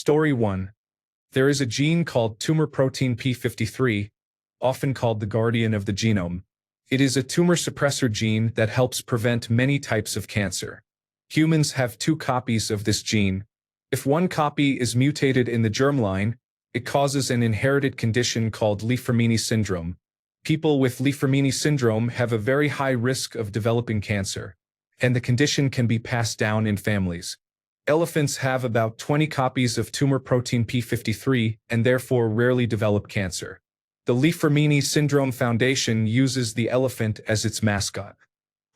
Story 1. There is a gene called tumor protein p53, often called the guardian of the genome. It is a tumor suppressor gene that helps prevent many types of cancer. Humans have 2 copies of this gene. If one copy is mutated in the germline, it causes an inherited condition called Li-Fraumeni syndrome. People with Li-Fraumeni syndrome have a very high risk of developing cancer, and the condition can be passed down in families. Elephants have about 20 copies of tumor protein p53 and therefore rarely develop cancer. The Li-Fraumeni Syndrome Foundation uses the elephant as its mascot.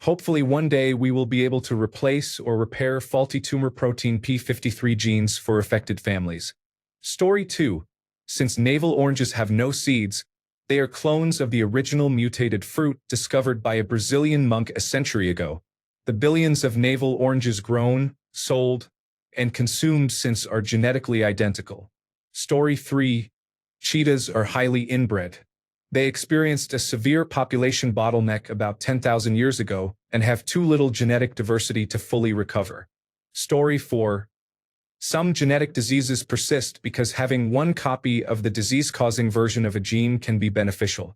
Hopefully one day we will be able to replace or repair faulty tumor protein p53 genes for affected families. Story 2. Since navel oranges have no seeds, they are clones of the original mutated fruit discovered by a Brazilian monk a century ago. The billions of navel oranges grown, sold, and consumed since are genetically identical. Story 3. Cheetahs are highly inbred. They experienced a severe population bottleneck about 10,000 years ago and have too little genetic diversity to fully recover. Story 4. Some genetic diseases persist because having one copy of the disease-causing version of a gene can be beneficial.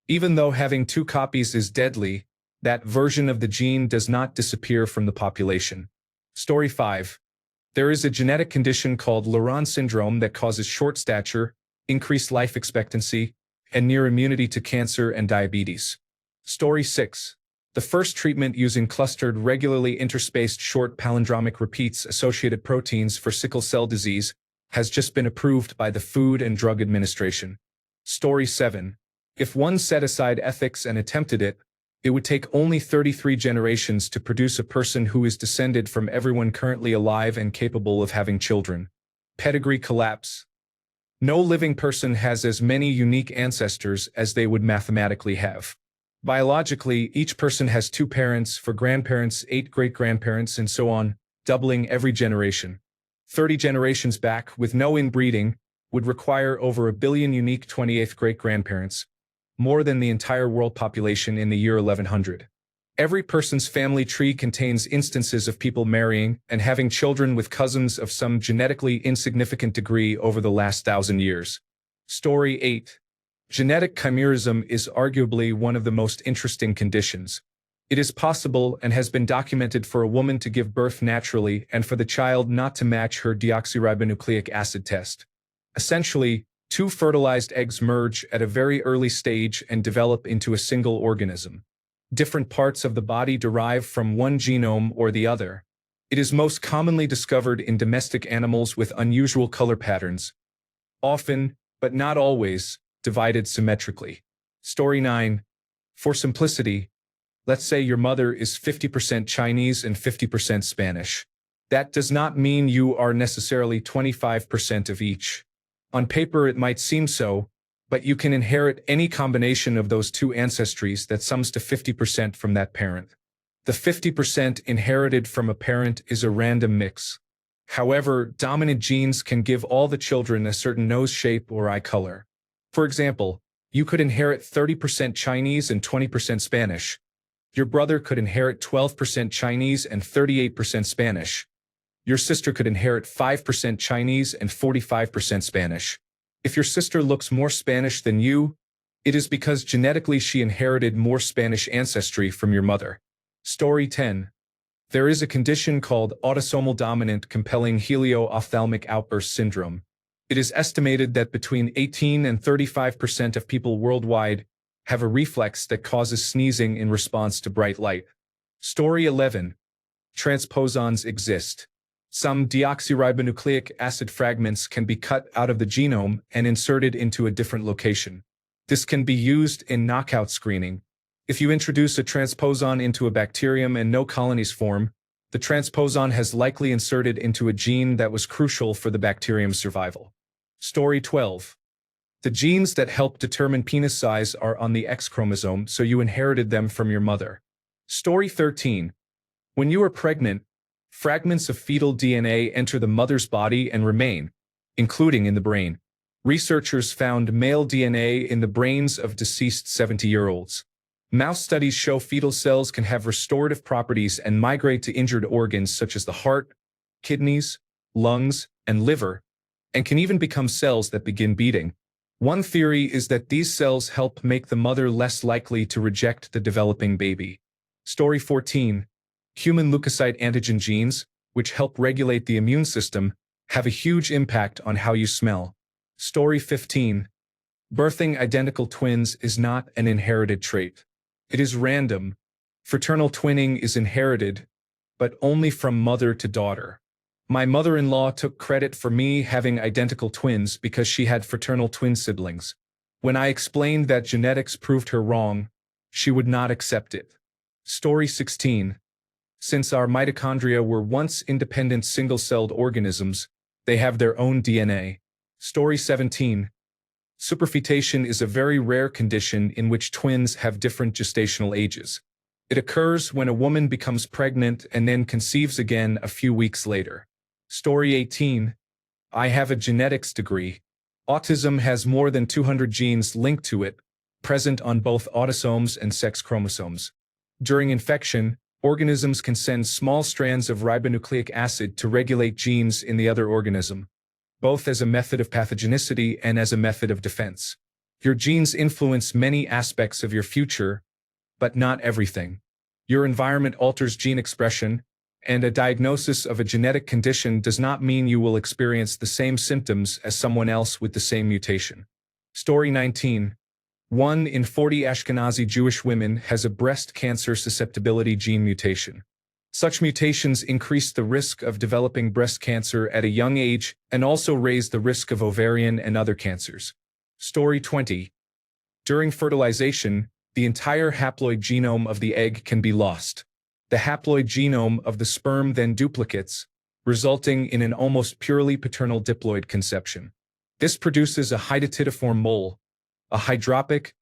Even though having 2 copies is deadly, that version of the gene does not disappear from the population. Story 5. There is a genetic condition called Laron syndrome that causes short stature, increased life expectancy, and near immunity to cancer and diabetes. Story 6. The first treatment using clustered, regularly interspaced short palindromic repeats associated proteins for sickle cell disease has just been approved by the Food and Drug Administration. Story 7. If one set aside ethics and attempted it, it would take only 33 generations to produce a person who is descended from everyone currently alive and capable of having children. Pedigree collapse. No living person has as many unique ancestors as they would mathematically have. Biologically, each person has 2 parents, for grandparents, 8 great-grandparents, and so on, doubling every generation. 30 generations back, with no inbreeding, would require over 1 billion unique 28th great-grandparents, more than the entire world population in the year 1100. Every person's family tree contains instances of people marrying and having children with cousins of some genetically insignificant degree over the last 1,000 years. Story 8. Genetic chimerism is arguably one of the most interesting conditions. It is possible and has been documented for a woman to give birth naturally and for the child not to match her deoxyribonucleic acid test. Essentially, 2 fertilized eggs merge at a very early stage and develop into a single organism. Different parts of the body derive from one genome or the other. It is most commonly discovered in domestic animals with unusual color patterns, often, but not always, divided symmetrically. Story 9. For simplicity, let's say your mother is 50% Chinese and 50% Spanish. That does not mean you are necessarily 25% of each. On paper it might seem so, but you can inherit any combination of those 2 ancestries that sums to 50% from that parent. The 50% inherited from a parent is a random mix. However, dominant genes can give all the children a certain nose shape or eye color. For example, you could inherit 30% Chinese and 20% Spanish. Your brother could inherit 12% Chinese and 38% Spanish. Your sister could inherit 5% Chinese and 45% Spanish. If your sister looks more Spanish than you, it is because genetically she inherited more Spanish ancestry from your mother. Story 10. There is a condition called autosomal dominant compelling helio-ophthalmic outburst syndrome. It is estimated that between 18 and 35% of people worldwide have a reflex that causes sneezing in response to bright light. Story 11. Transposons exist. Some deoxyribonucleic acid fragments can be cut out of the genome and inserted into a different location. This can be used in knockout screening. If you introduce a transposon into a bacterium and no colonies form, the transposon has likely inserted into a gene that was crucial for the bacterium's survival. Story 12. The genes that help determine penis size are on the X chromosome, so you inherited them from your mother. Story 13. When you are pregnant, fragments of fetal DNA enter the mother's body and remain, including in the brain. Researchers found male DNA in the brains of deceased 70-year-olds. Mouse studies show fetal cells can have restorative properties and migrate to injured organs such as the heart, kidneys, lungs, and liver, and can even become cells that begin beating. One theory is that these cells help make the mother less likely to reject the developing baby. Story 14. Human leukocyte antigen genes, which help regulate the immune system, have a huge impact on how you smell. Story 15. Birthing identical twins is not an inherited trait. It is random. Fraternal twinning is inherited, but only from mother to daughter. My mother-in-law took credit for me having identical twins because she had fraternal twin siblings. When I explained that genetics proved her wrong, she would not accept it. Story 16. Since our mitochondria were once independent single-celled organisms, they have their own DNA. Story 17. Superfetation is a very rare condition in which twins have different gestational ages. It occurs when a woman becomes pregnant and then conceives again a few weeks later. Story 18. I have a genetics degree. Autism has more than 200 genes linked to it, present on both autosomes and sex chromosomes. During infection, organisms can send small strands of ribonucleic acid to regulate genes in the other organism, both as a method of pathogenicity and as a method of defense. Your genes influence many aspects of your future, but not everything. Your environment alters gene expression, and a diagnosis of a genetic condition does not mean you will experience the same symptoms as someone else with the same mutation. Story 19. 1 in 40 Ashkenazi Jewish women has a breast cancer susceptibility gene mutation. Such mutations increase the risk of developing breast cancer at a young age and also raise the risk of ovarian and other cancers. Story 20. During fertilization, the entire haploid genome of the egg can be lost. The haploid genome of the sperm then duplicates, resulting in an almost purely paternal diploid conception. This produces a hydatidiform mole, a hydropic,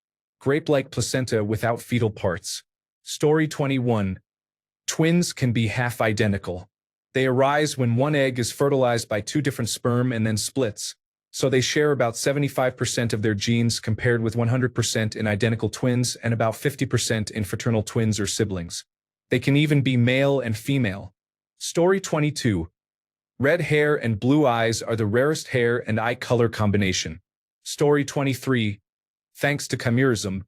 grape-like placenta without fetal parts. Story 21. Twins can be half-identical. They arise when one egg is fertilized by two different sperm and then splits, so they share about 75% of their genes compared with 100% in identical twins and about 50% in fraternal twins or siblings. They can even be male and female. Story 22. Red hair and blue eyes are the rarest hair and eye color combination. Story 23. Thanks to chimerism,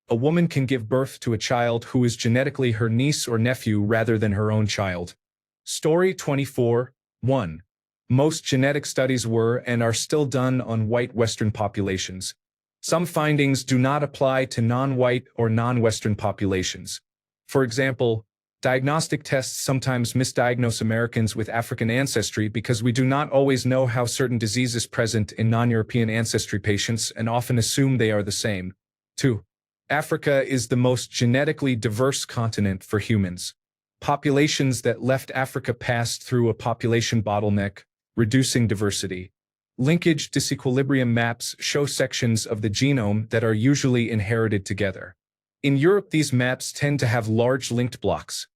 a woman can give birth to a child who is genetically her niece or nephew rather than her own child. Story 24. 1. Most genetic studies were and are still done on white Western populations. Some findings do not apply to non-white or non-Western populations. For example, diagnostic tests sometimes misdiagnose Americans with African ancestry because we do not always know how certain diseases present in non-European ancestry patients and often assume they are the same. 2. Africa is the most genetically diverse continent for humans. Populations that left Africa passed through a population bottleneck, reducing diversity. Linkage disequilibrium maps show sections of the genome that are usually inherited together. In Europe, these maps tend to have large linked blocks.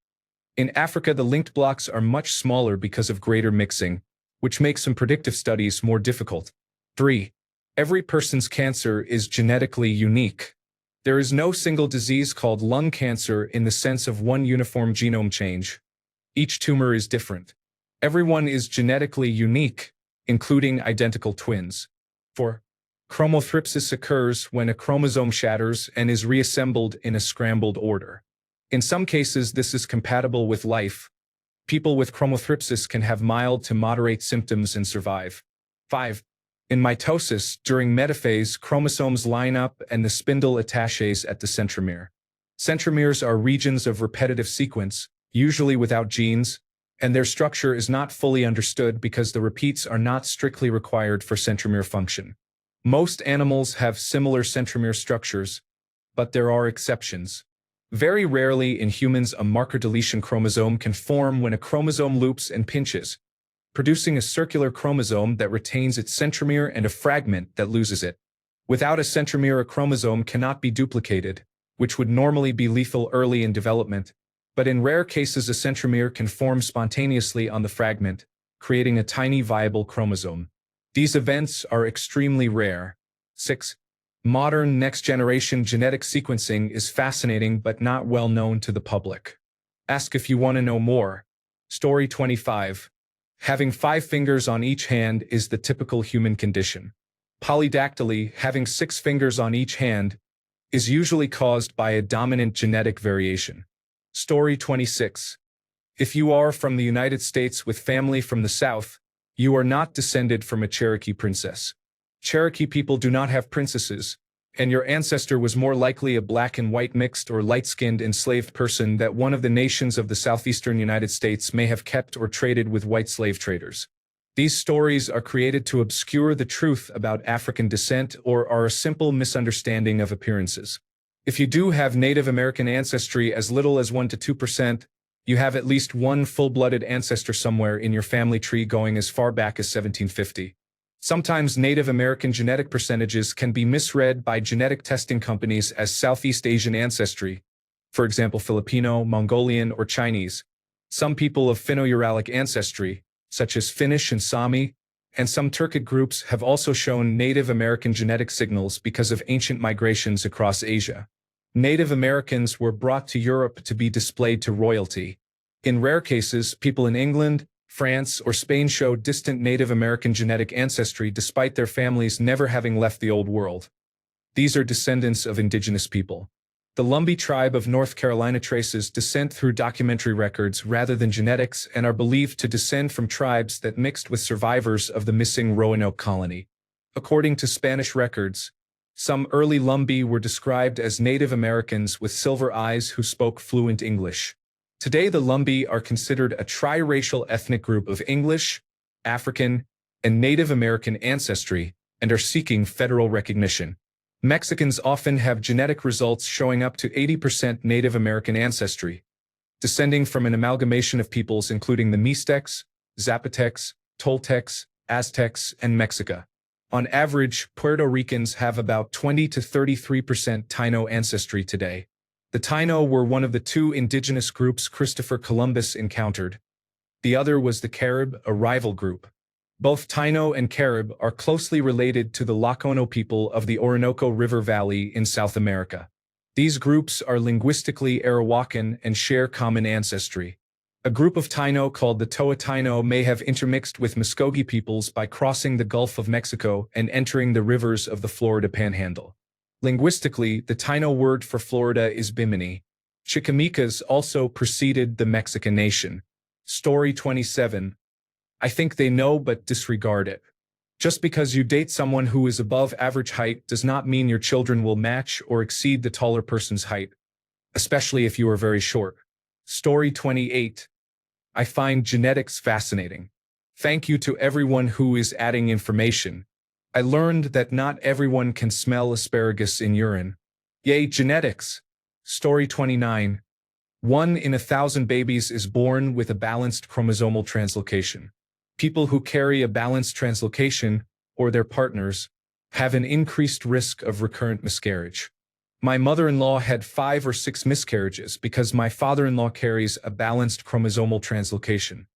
In Africa, the linked blocks are much smaller because of greater mixing, which makes some predictive studies more difficult. 3. Every person's cancer is genetically unique. There is no single disease called lung cancer in the sense of one uniform genome change. Each tumor is different. Everyone is genetically unique, including identical twins. 4. Chromothripsis occurs when a chromosome shatters and is reassembled in a scrambled order. In some cases, this is compatible with life. People with chromothripsis can have mild to moderate symptoms and survive. 5. In mitosis, during metaphase, chromosomes line up and the spindle attaches at the centromere. Centromeres are regions of repetitive sequence, usually without genes, and their structure is not fully understood because the repeats are not strictly required for centromere function. Most animals have similar centromere structures, but there are exceptions. Very rarely in humans, a marker deletion chromosome can form when a chromosome loops and pinches, producing a circular chromosome that retains its centromere and a fragment that loses it. Without a centromere, a chromosome cannot be duplicated, which would normally be lethal early in development, but in rare cases a centromere can form spontaneously on the fragment, creating a tiny viable chromosome. These events are extremely rare. 6. Modern next-generation genetic sequencing is fascinating but not well known to the public. Ask if you want to know more. Story 25. Having 5 fingers on each hand is the typical human condition. Polydactyly, having 6 fingers on each hand, is usually caused by a dominant genetic variation. Story 26. If you are from the United States with family from the South, you are not descended from a Cherokee princess. Cherokee people do not have princesses, and your ancestor was more likely a black and white mixed or light-skinned enslaved person that one of the nations of the southeastern United States may have kept or traded with white slave traders. These stories are created to obscure the truth about African descent or are a simple misunderstanding of appearances. If you do have Native American ancestry as little as 1 to 2%, you have at least one full-blooded ancestor somewhere in your family tree going as far back as 1750. Sometimes Native American genetic percentages can be misread by genetic testing companies as Southeast Asian ancestry, for example Filipino, Mongolian, or Chinese. Some people of Finno-Uralic ancestry, such as Finnish and Sami, and some Turkic groups have also shown Native American genetic signals because of ancient migrations across Asia. Native Americans were brought to Europe to be displayed to royalty. In rare cases, people in England, France, or Spain show distant Native American genetic ancestry despite their families never having left the Old World. These are descendants of indigenous people. The Lumbee tribe of North Carolina traces descent through documentary records rather than genetics and are believed to descend from tribes that mixed with survivors of the missing Roanoke colony. According to Spanish records, some early Lumbee were described as Native Americans with silver eyes who spoke fluent English. Today, the Lumbee are considered a triracial ethnic group of English, African, and Native American ancestry and are seeking federal recognition. Mexicans often have genetic results showing up to 80% Native American ancestry, descending from an amalgamation of peoples including the Mixtecs, Zapotecs, Toltecs, Aztecs, and Mexica. On average, Puerto Ricans have about 20 to 33% Taino ancestry today. The Taino were one of the 2 indigenous groups Christopher Columbus encountered. The other was the Carib, a rival group. Both Taino and Carib are closely related to the Lackawanna people of the Orinoco River Valley in South America. These groups are linguistically Arawakan and share common ancestry. A group of Taino called the Toa Taino may have intermixed with Muskogee peoples by crossing the Gulf of Mexico and entering the rivers of the Florida Panhandle. Linguistically, the Taino word for Florida is Bimini. Chichimekas also preceded the Mexican nation. Story 27. I think they know but disregard it. Just because you date someone who is above average height does not mean your children will match or exceed the taller person's height, especially if you are very short. Story 28. I find genetics fascinating. Thank you to everyone who is adding information. I learned that not everyone can smell asparagus in urine. Yay, genetics! Story 29. 1 in 1,000 babies is born with a balanced chromosomal translocation. People who carry a balanced translocation, or their partners, have an increased risk of recurrent miscarriage. My mother-in-law had 5 or 6 miscarriages because my father-in-law carries a balanced chromosomal translocation.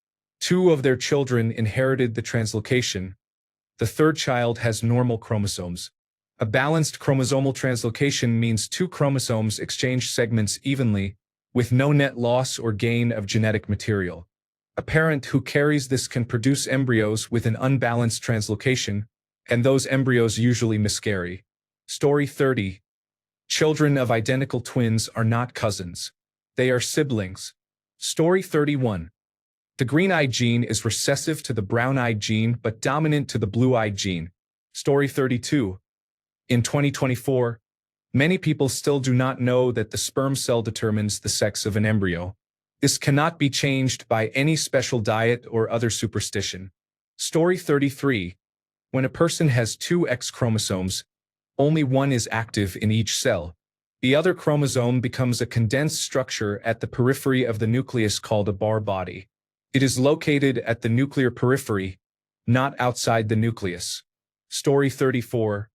2 of their children inherited the translocation. The 3rd child has normal chromosomes. A balanced chromosomal translocation means 2 chromosomes exchange segments evenly, with no net loss or gain of genetic material. A parent who carries this can produce embryos with an unbalanced translocation, and those embryos usually miscarry. Story 30. Children of identical twins are not cousins. They are siblings. Story 31. The green-eyed gene is recessive to the brown-eyed gene but dominant to the blue-eyed gene. Story 32. In 2024, many people still do not know that the sperm cell determines the sex of an embryo. This cannot be changed by any special diet or other superstition. Story 33. When a person has 2 X chromosomes, only one is active in each cell. The other chromosome becomes a condensed structure at the periphery of the nucleus called a Barr body. It is located at the nuclear periphery, not outside the nucleus. Story 34.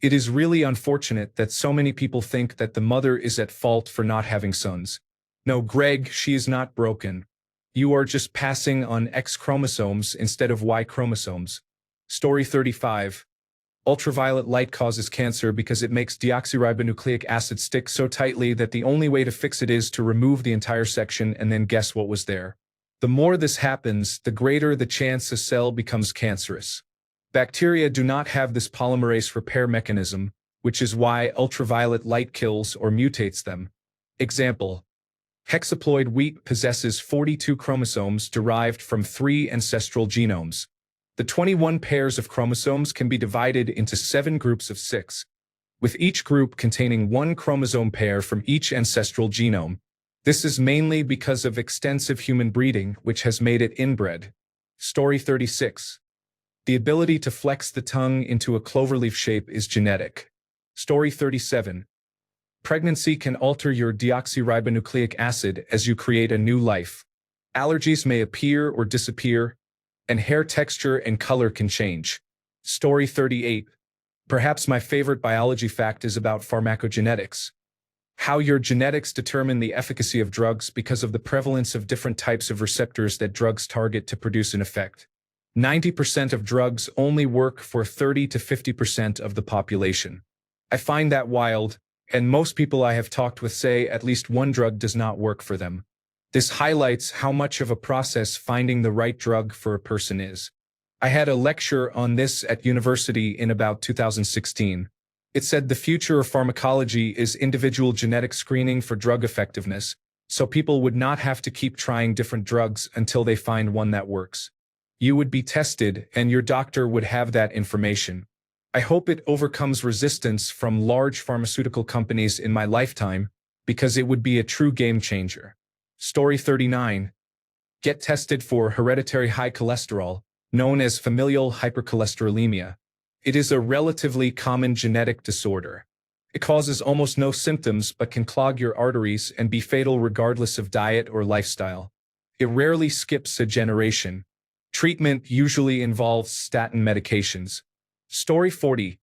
It is really unfortunate that so many people think that the mother is at fault for not having sons. No, Greg, she is not broken. You are just passing on X chromosomes instead of Y chromosomes. Story 35. Ultraviolet light causes cancer because it makes deoxyribonucleic acid stick so tightly that the only way to fix it is to remove the entire section and then guess what was there. The more this happens, the greater the chance a cell becomes cancerous. Bacteria do not have this polymerase repair mechanism, which is why ultraviolet light kills or mutates them. Example: hexaploid wheat possesses 42 chromosomes derived from 3 ancestral genomes. The 21 pairs of chromosomes can be divided into 7 groups of 6, with each group containing 1 chromosome pair from each ancestral genome. This is mainly because of extensive human breeding, which has made it inbred. Story 36. The ability to flex the tongue into a cloverleaf shape is genetic. Story 37. Pregnancy can alter your deoxyribonucleic acid as you create a new life. Allergies may appear or disappear, and hair texture and color can change. Story 38. Perhaps my favorite biology fact is about pharmacogenetics. How your genetics determine the efficacy of drugs because of the prevalence of different types of receptors that drugs target to produce an effect. 90% of drugs only work for 30 to 50% of the population. I find that wild, and most people I have talked with say at least one drug does not work for them. This highlights how much of a process finding the right drug for a person is. I had a lecture on this at university in about 2016. It said the future of pharmacology is individual genetic screening for drug effectiveness, so people would not have to keep trying different drugs until they find one that works. You would be tested, and your doctor would have that information. I hope it overcomes resistance from large pharmaceutical companies in my lifetime, because it would be a true game changer. Story 39. Get tested for hereditary high cholesterol, known as familial hypercholesterolemia. It is a relatively common genetic disorder. It causes almost no symptoms but can clog your arteries and be fatal regardless of diet or lifestyle. It rarely skips a generation. Treatment usually involves statin medications. Story 40.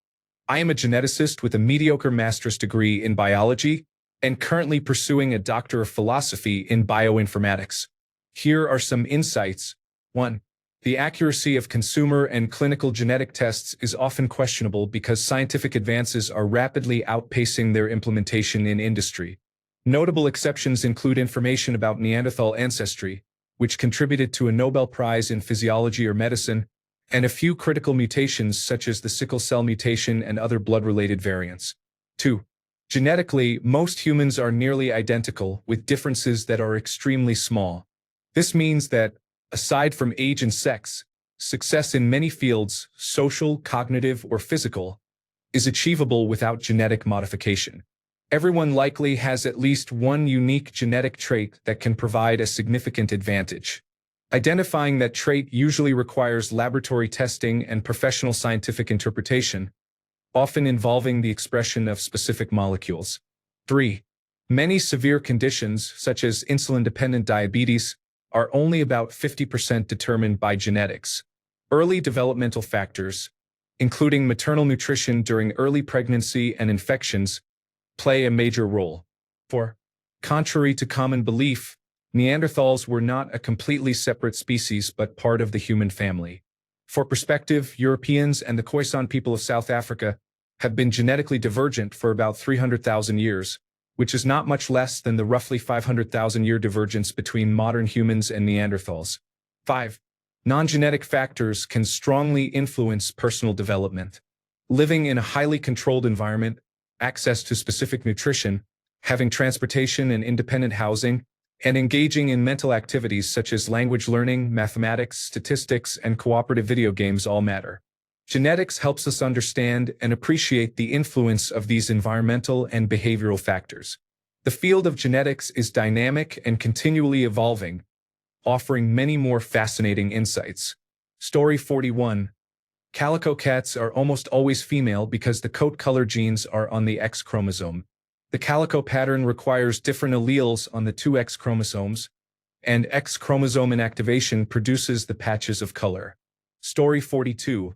I am a geneticist with a mediocre master's degree in biology and currently pursuing a Doctor of Philosophy in bioinformatics. Here are some insights. 1. The accuracy of consumer and clinical genetic tests is often questionable because scientific advances are rapidly outpacing their implementation in industry. Notable exceptions include information about Neanderthal ancestry, which contributed to a Nobel Prize in physiology or medicine, and a few critical mutations such as the sickle cell mutation and other blood-related variants. 2. Genetically, most humans are nearly identical, with differences that are extremely small. This means that, aside from age and sex, success in many fields, social, cognitive, or physical, is achievable without genetic modification. Everyone likely has at least one unique genetic trait that can provide a significant advantage. Identifying that trait usually requires laboratory testing and professional scientific interpretation, often involving the expression of specific molecules. 3. Many severe conditions, such as insulin-dependent diabetes, are only about 50% determined by genetics. Early developmental factors, including maternal nutrition during early pregnancy and infections, play a major role. 4. Contrary to common belief, Neanderthals were not a completely separate species but part of the human family. For perspective, Europeans and the Khoisan people of South Africa have been genetically divergent for about 300,000 years, which is not much less than the roughly 500,000-year divergence between modern humans and Neanderthals. 5. Non-genetic factors can strongly influence personal development. Living in a highly controlled environment, access to specific nutrition, having transportation and independent housing, and engaging in mental activities such as language learning, mathematics, statistics, and cooperative video games all matter. Genetics helps us understand and appreciate the influence of these environmental and behavioral factors. The field of genetics is dynamic and continually evolving, offering many more fascinating insights. Story 41. Calico cats are almost always female because the coat color genes are on the X chromosome. The calico pattern requires different alleles on the two X chromosomes, and X chromosome inactivation produces the patches of color. Story 42.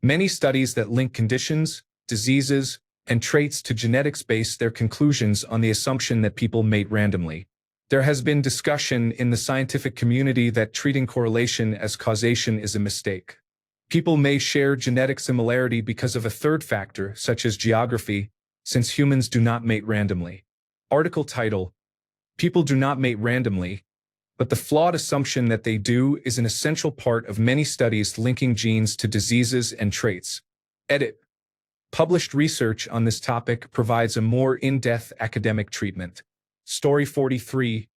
Many studies that link conditions, diseases, and traits to genetics base their conclusions on the assumption that people mate randomly. There has been discussion in the scientific community that treating correlation as causation is a mistake. People may share genetic similarity because of a third factor, such as geography, since humans do not mate randomly. Article title: People do not mate randomly. But the flawed assumption that they do is an essential part of many studies linking genes to diseases and traits. Edit. Published research on this topic provides a more in-depth academic treatment. Story 43.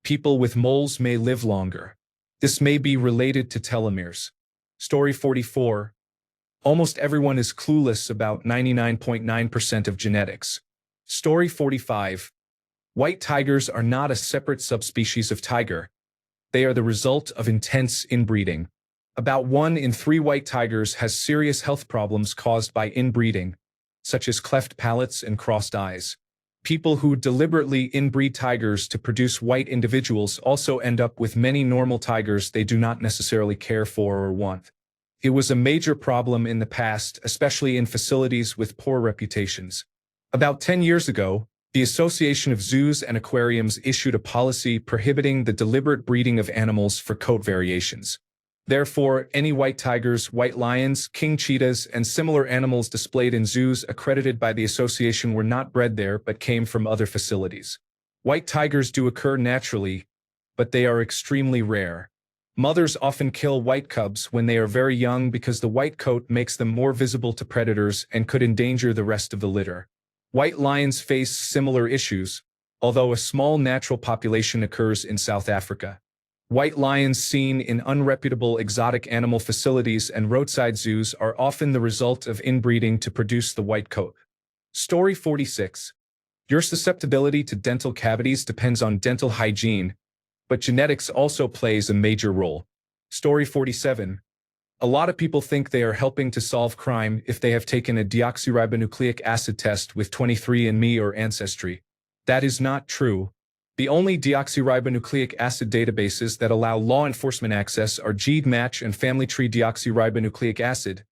People with moles may live longer. This may be related to telomeres. Story 44. Almost everyone is clueless about 99.9% of genetics. Story 45. White tigers are not a separate subspecies of tiger. They are the result of intense inbreeding. About 1 in 3 white tigers has serious health problems caused by inbreeding, such as cleft palates and crossed eyes. People who deliberately inbreed tigers to produce white individuals also end up with many normal tigers they do not necessarily care for or want. It was a major problem in the past, especially in facilities with poor reputations. About 10 years ago, the Association of Zoos and Aquariums issued a policy prohibiting the deliberate breeding of animals for coat variations. Therefore, any white tigers, white lions, king cheetahs, and similar animals displayed in zoos accredited by the association were not bred there but came from other facilities. White tigers do occur naturally, but they are extremely rare. Mothers often kill white cubs when they are very young because the white coat makes them more visible to predators and could endanger the rest of the litter. White lions face similar issues, although a small natural population occurs in South Africa. White lions seen in unreputable exotic animal facilities and roadside zoos are often the result of inbreeding to produce the white coat. Story 46. Your susceptibility to dental cavities depends on dental hygiene, but genetics also plays a major role. Story 47. A lot of people think they are helping to solve crime if they have taken a deoxyribonucleic acid test with 23andMe or Ancestry. That is not true. The only deoxyribonucleic acid databases that allow law enforcement access are GEDmatch and Family Tree Deoxyribonucleic Acid,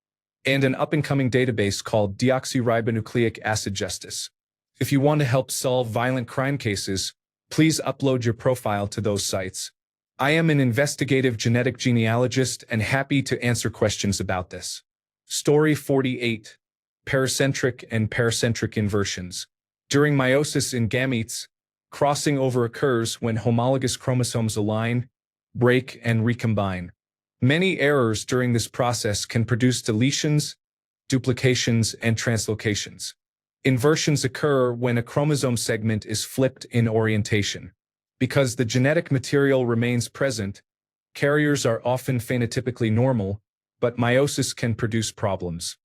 and an up-and-coming database called Deoxyribonucleic Acid Justice. If you want to help solve violent crime cases, please upload your profile to those sites. I am an investigative genetic genealogist and happy to answer questions about this. Story 48. Paracentric and paracentric inversions. During meiosis in gametes, crossing over occurs when homologous chromosomes align, break, and recombine. Many errors during this process can produce deletions, duplications, and translocations. Inversions occur when a chromosome segment is flipped in orientation. Because the genetic material remains present, carriers are often phenotypically normal, but meiosis can produce problems.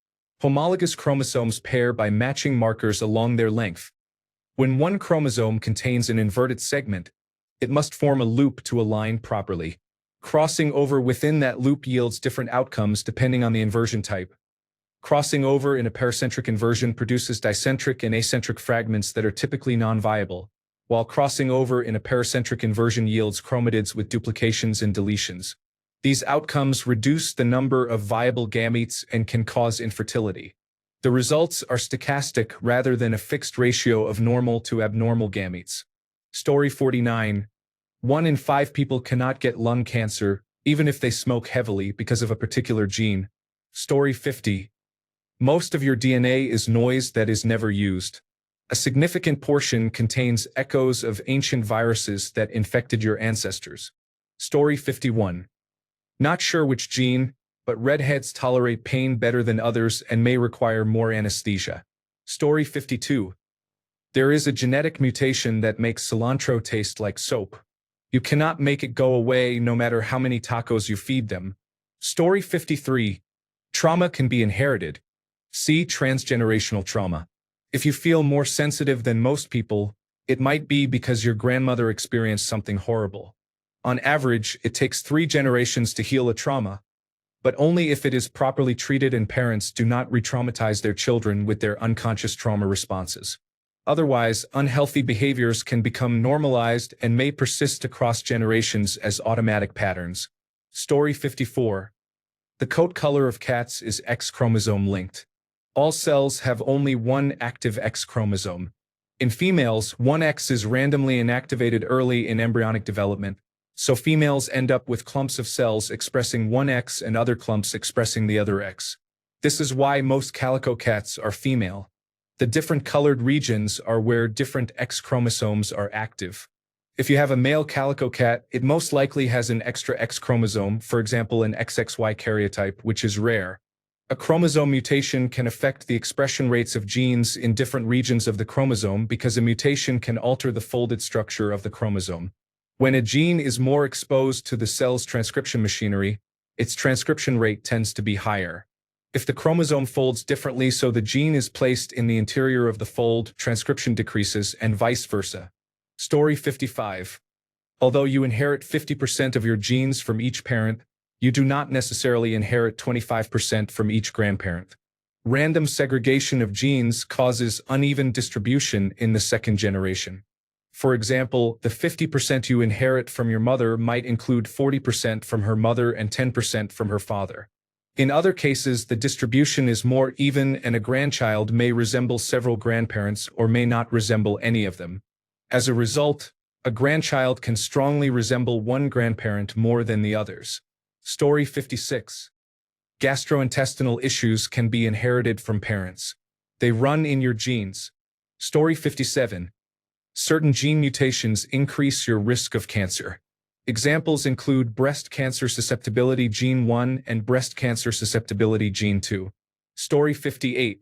Homologous chromosomes pair by matching markers along their length. When one chromosome contains an inverted segment, it must form a loop to align properly. Crossing over within that loop yields different outcomes depending on the inversion type. Crossing over in a paracentric inversion produces dicentric and acentric fragments that are typically non-viable, while crossing over in a paracentric inversion yields chromatids with duplications and deletions. These outcomes reduce the number of viable gametes and can cause infertility. The results are stochastic rather than a fixed ratio of normal to abnormal gametes. Story 49. 1 in 5 people cannot get lung cancer, even if they smoke heavily because of a particular gene. Story 50. Most of your DNA is noise that is never used. A significant portion contains echoes of ancient viruses that infected your ancestors. Story 51. Not sure which gene, but redheads tolerate pain better than others and may require more anesthesia. Story 52. There is a genetic mutation that makes cilantro taste like soap. You cannot make it go away no matter how many tacos you feed them. Story 53. Trauma can be inherited. See transgenerational trauma. If you feel more sensitive than most people, it might be because your grandmother experienced something horrible. On average, it takes 3 generations to heal a trauma, but only if it is properly treated and parents do not re-traumatize their children with their unconscious trauma responses. Otherwise, unhealthy behaviors can become normalized and may persist across generations as automatic patterns. Story 54. The coat color of cats is X chromosome linked. All cells have only one active X chromosome. In females, one X is randomly inactivated early in embryonic development, so females end up with clumps of cells expressing one X and other clumps expressing the other X. This is why most calico cats are female. The different colored regions are where different X chromosomes are active. If you have a male calico cat, it most likely has an extra X chromosome, for example an XXY karyotype, which is rare. A chromosome mutation can affect the expression rates of genes in different regions of the chromosome because a mutation can alter the folded structure of the chromosome. When a gene is more exposed to the cell's transcription machinery, its transcription rate tends to be higher. If the chromosome folds differently so the gene is placed in the interior of the fold, transcription decreases, and vice versa. Story 55. Although you inherit 50% of your genes from each parent, you do not necessarily inherit 25% from each grandparent. Random segregation of genes causes uneven distribution in the second generation. For example, the 50% you inherit from your mother might include 40% from her mother and 10% from her father. In other cases, the distribution is more even and a grandchild may resemble several grandparents or may not resemble any of them. As a result, a grandchild can strongly resemble one grandparent more than the others. Story 56. Gastrointestinal issues can be inherited from parents. They run in your genes. Story 57. Certain gene mutations increase your risk of cancer. Examples include breast cancer susceptibility gene 1 and breast cancer susceptibility gene 2. Story 58.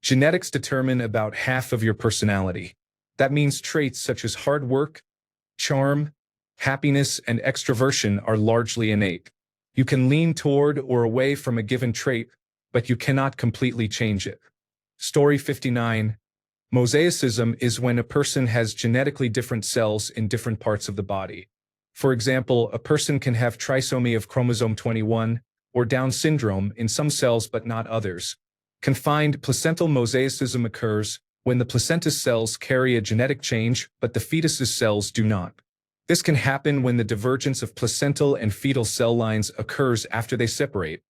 Genetics determine about half of your personality. That means traits such as hard work, charm, happiness, and extroversion are largely innate. You can lean toward or away from a given trait, but you cannot completely change it. Story 59. Mosaicism is when a person has genetically different cells in different parts of the body. For example, a person can have trisomy of chromosome 21 or Down syndrome in some cells but not others. Confined placental mosaicism occurs when the placenta's cells carry a genetic change but the fetus's cells do not. This can happen when the divergence of placental and fetal cell lines occurs after they separate.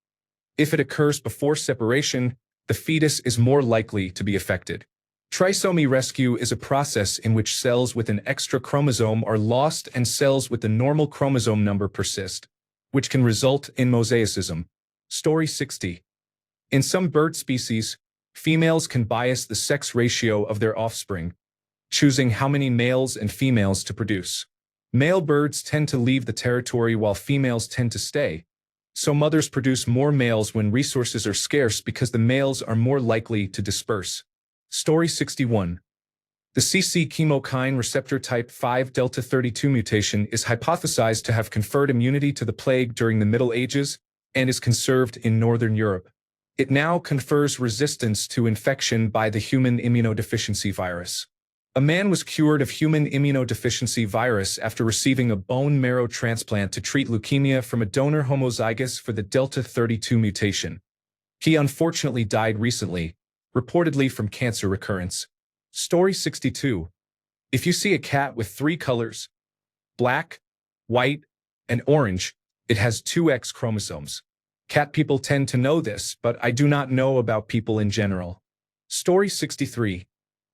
If it occurs before separation, the fetus is more likely to be affected. Trisomy rescue is a process in which cells with an extra chromosome are lost and cells with the normal chromosome number persist, which can result in mosaicism. Story 60. In some bird species, females can bias the sex ratio of their offspring, choosing how many males and females to produce. Male birds tend to leave the territory while females tend to stay, so mothers produce more males when resources are scarce because the males are more likely to disperse. Story 61. The CC chemokine receptor type 5 delta 32 mutation is hypothesized to have conferred immunity to the plague during the Middle Ages and is conserved in Northern Europe. It now confers resistance to infection by the human immunodeficiency virus. A man was cured of human immunodeficiency virus after receiving a bone marrow transplant to treat leukemia from a donor homozygous for the delta 32 mutation. He unfortunately died recently, reportedly from cancer recurrence. Story 62. If you see a cat with 3 colors, black, white, and orange, it has 2 X chromosomes. Cat people tend to know this, but I do not know about people in general. Story 63.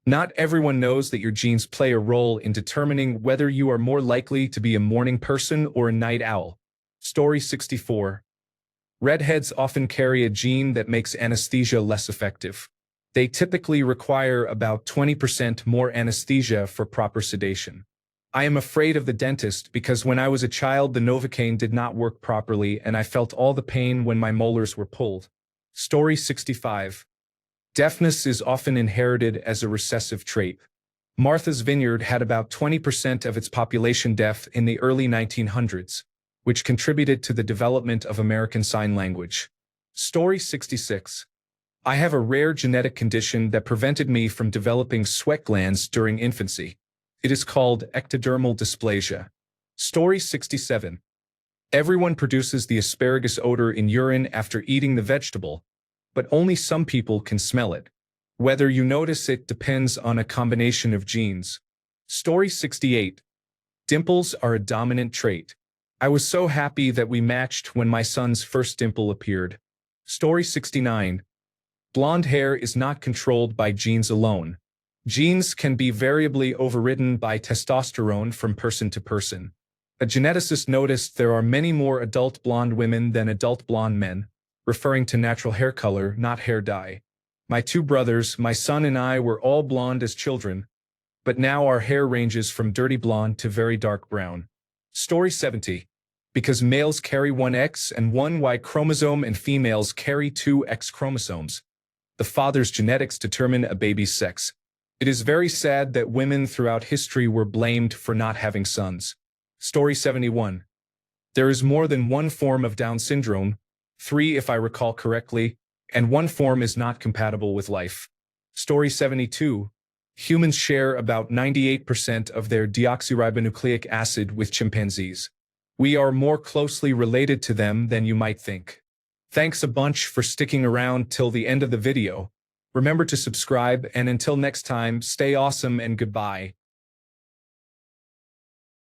Not everyone knows that your genes play a role in determining whether you are more likely to be a morning person or a night owl. Story 64. Redheads often carry a gene that makes anesthesia less effective. They typically require about 20% more anesthesia for proper sedation. I am afraid of the dentist because when I was a child the Novocaine did not work properly and I felt all the pain when my molars were pulled. Story 65. Deafness is often inherited as a recessive trait. Martha's Vineyard had about 20% of its population deaf in the early 1900s, which contributed to the development of American Sign Language. Story 66. I have a rare genetic condition that prevented me from developing sweat glands during infancy. It is called ectodermal dysplasia. Story 67. Everyone produces the asparagus odor in urine after eating the vegetable, but only some people can smell it. Whether you notice it depends on a combination of genes. Story 68. Dimples are a dominant trait. I was so happy that we matched when my son's first dimple appeared. Story 69. Blonde hair is not controlled by genes alone. Genes can be variably overridden by testosterone from person to person. A geneticist noticed there are many more adult blonde women than adult blonde men, referring to natural hair color, not hair dye. My 2 brothers, my son and I were all blonde as children, but now our hair ranges from dirty blonde to very dark brown. Story 70. Because males carry one X and one Y chromosome and females carry two X chromosomes. The father's genetics determine a baby's sex. It is very sad that women throughout history were blamed for not having sons. Story 71. There is more than one form of Down syndrome, 3 if I recall correctly, and one form is not compatible with life. Story 72. Humans share about 98% of their deoxyribonucleic acid with chimpanzees. We are more closely related to them than you might think. Thanks a bunch for sticking around till the end of the video. Remember to subscribe, and until next time, stay awesome and goodbye.